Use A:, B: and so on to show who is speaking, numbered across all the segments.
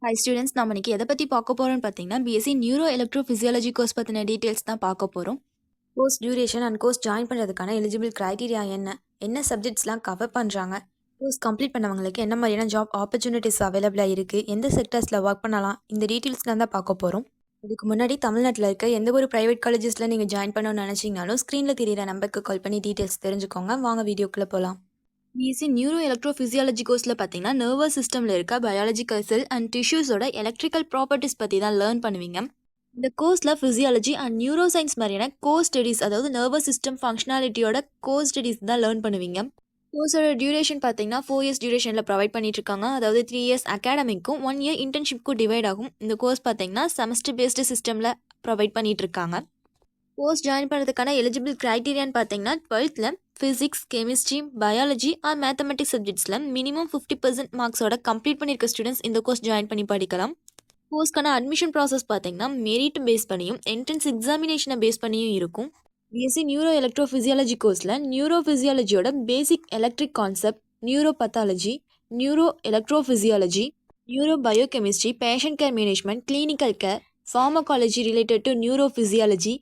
A: Hi students, நம்ம இன்னைக்கு எதை பற்றி பார்க்க போகிறோம்னு பார்த்தீங்கன்னா BSc neuro electro physiology course பற்றின டீட்டெயில்ஸ் தான் பார்க்க போகிறோம். Course duration and course join பண்ணுறதுக்கான எலிஜிபிள் க்ரைட்டீரியா என்ன சப்ஜெக்ட்ஸ்லாம் கவர் பண்ணுறாங்க, கோர்ஸ் கம்ப்ளீட் பண்ணவங்களுக்கு என்ன மாதிரியான ஜாப் ஆப்பர்ச்சுனிட்டிஸ் அவைலபிளாக இருக்குது, எந்த செக்டர்ஸில் ஒர்க் பண்ணலாம், இந்த டீட்டெயில்ஸ்லாம் தான் பார்க்க போகிறோம். இதுக்கு முன்னாடி தமிழ்நாட்டில் இருக்க எந்த ஒரு ப்ரைவேட் காலேஜஸில் நீங்கள் ஜாயின் பண்ணணும்னு நினச்சிங்கனாலும் ஸ்க்ரீனில் தெரியிற நம்பருக்கு கால் பண்ணி டீட்டெயில்ஸ் தெரிஞ்சுக்கோங்க. வாங்க வீடியோக்குள்ளே போகலாம். பிஎஸ்சி நியூரோ எலக்ட்ரோ ஃபிசியாலஜி கோர்ஸில் பார்த்தீங்கன்னா நர்வஸ் சிஸ்டமில் இருக்க பயாலஜிக்கல் செல் அண்ட் டிஷ்யூஸோட எலக்ட்ரிக்கல் ப்ராப்பர்ட்டிஸ் பற்றி தான் லேர்ன் பண்ணுவீங்க. இந்த கோர்ஸில் ஃபிசியாலஜி அண்ட் நியூரோ சயின்ஸ் மாதிரியான கோர் ஸ்டடீஸ், அதாவது நர்வஸ் சிஸ்டம் ஃபங்க்ஷனாலிட்டியோட கோர் ஸ்டடீஸ் தான் லேர்ன் பண்ணுவீங்க. கோர்ஸோட டியூரேஷன் பார்த்தீங்கன்னா 4 இயர்ஸ் டியூரேஷனில் ப்ரொவைட் பண்ணிட்டு இருக்காங்க. அதாவது 3 இயர்ஸ் அகாடமிக்கும் 1 இயர் இன்டர்ன்ஷிப்க்கும் டிவைட் ஆகும். இந்த கோர்ஸ் பார்த்தீங்கன்னா செமஸ்டர் பேஸ்டு சிஸ்டமில் ப்ரொவைட் பண்ணிட்டு இருக்காங்க. கோர்ஸ் ஜாயின் பண்ணுறதுக்கான எலிஜிபிள் க்ரைட்டீரியான்னு பார்த்தீங்கன்னா 12th physics, chemistry, biology or mathematics சப்ஜெக்ட்ஸில் மினிமம் 50% மார்க்ஸோட கம்ப்ளீட் பண்ணியிருக்க ஸ்டூடெண்ட்ஸ் இந்த கோர்ஸ் ஜாயின் பண்ணி படிக்கலாம். கோர்ஸ்க்கான அட்மிஷன் ப்ராசஸ் பார்த்தீங்கன்னா மெரிட் பேஸ் பண்ணியும் என்ட்ரன்ஸ் எக்ஸாமினேஷனை பேஸ் பண்ணியும் இருக்கும். பிஎஸ்சி நியூரோ எலக்ட்ரோ ஃபிசியாலஜி கோர்ஸில் நியூரோ ஃபிசியாலஜியோட basic electric concept, neuro pathology, neuro electro physiology, neuro biochemistry, patient care management, clinical care, pharmacology related to neuro physiology,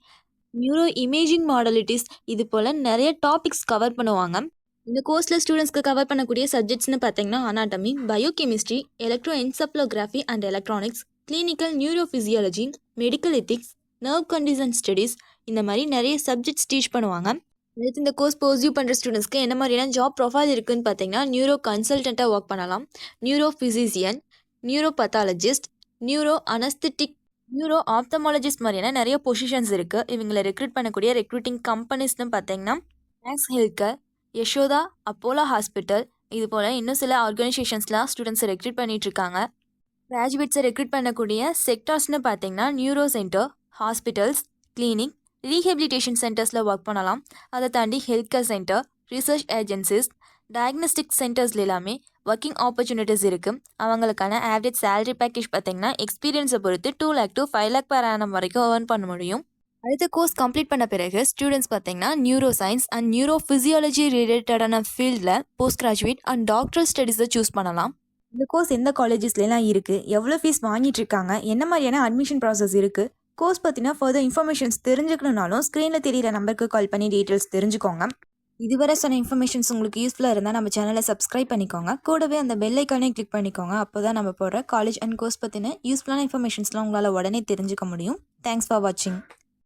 A: neuro imaging மாடலிட்டிஸ், இது போல் நிறைய topics cover பண்ணுவாங்க. இந்த கோர்ஸில் ஸ்டூடெண்ட்ஸ்க்கு கவர் பண்ணக்கூடிய சப்ஜெக்ட்ஸ்னு பார்த்தீங்கன்னா anatomy, biochemistry, electro encephalography and electronics, clinical neuro physiology, medical ethics, nerve condition studies, இந்த மாதிரி நிறைய சப்ஜெக்ட்ஸ் டீச் பண்ணுவாங்க. அடுத்து இந்த கோர்ஸ் பர்சியூ பண்ணுற ஸ்டூடெண்ட்ஸ்க்கு என்ன மாதிரியான ஜாப் ப்ரொஃபைல் இருக்குதுன்னு பார்த்தீங்கன்னா நியூரோ கன்சல்டண்ட்டாக ஒர்க் பண்ணலாம், neuro physician, neuro pathologist, neuro anaesthetic, neuro ophthalmologist மாதிரியான நிறைய பொசிஷன்ஸ் இருக்குது. இவங்களை ரெக்ரூட் பண்ணக்கூடிய ரெக்ரூட்டிங் கம்பெனிஸ்னு பார்த்தீங்கன்னா Max Healthcare, Yashoda, Apollo hospital, இது போல் இன்னும் சில ஆர்கனைசேஷன்ஸ்லாம் ஸ்டூடெண்ட்ஸை ரெக்ரூட் பண்ணிகிட்ருக்காங்க. கிராஜுவேட்ஸை ரெக்ரூட் பண்ணக்கூடிய செக்டார்ஸ்னு பார்த்தீங்கன்னா neuro centre, hospitals, clinic, rehabilitation சென்டர்ஸில் ஒர்க் பண்ணலாம். அதை தாண்டி health care centre, research agencies, diagnostic சென்டர்ஸில் எல்லாமே ஒர்க்கிங் ஆப்பர்ச்சுனிட்டிஸ் இருக்குது. அவங்களுக்கான ஆவரேஜ் சேலரி பேக்கேஜ் பார்த்தீங்கன்னா எக்ஸ்பீரியன்ஸை பொறுத்து 2 lakh to 5 lakh per annum வரைக்கும் ஏர்ன் பண்ண முடியும். அடுத்த கோர்ஸ் கம்ப்ளீட் பண்ண பிறகு ஸ்டூடெண்ட்ஸ் பார்த்தீங்கன்னா neuroscience and neuro physiology ரிலேட்டடான ஃபீல்டில் போஸ்ட் கிராஜுவேட் அண்ட் டாக்டர் ஸ்டடீஸை சூஸ் பண்ணலாம். இந்த கோர்ஸ் எந்த காலேஜஸ்லாம் இருக்குது, எவ்வளோ ஃபீஸ் வாங்கிட்டு இருக்காங்க, என்ன மாதிரியான அட்மிஷன் ப்ராசஸ் இருக்குது, கோர்ஸ் பற்றினா ஃபர்தர் இன்ஃபர்மேஷன்ஸ் தெரிஞ்சுக்கணுன்னாலும் ஸ்க்ரீனில் தெரியிற நம்பருக்கு கால் பண்ணி டீட்டெயில்ஸ் தெரிஞ்சுக்கோங்க. இதுவரை சொன்ன இன்ஃபர்மேஷன்ஸ் உங்களுக்கு யூஸ்ஃபுல்லாக இருந்தால் நம்ம சேனலை சப்ஸ்கிரைப் பண்ணிக்கோங்க. கூடவே அந்த பெல் ஐக்கானே கிளிக் பண்ணிக்கோங்க. அப்போ தான் நம்ம போடுற காலேஜ் அண்ட் கோர்ஸ் பற்றின யூஸ்ஃபுல்லான இன்ஃபர்மேஷன்ஸ்லாம் உங்களால் உடனே தெரிஞ்சுக்க முடியும். தேங்க்ஸ் ஃபார் வாட்சிங்.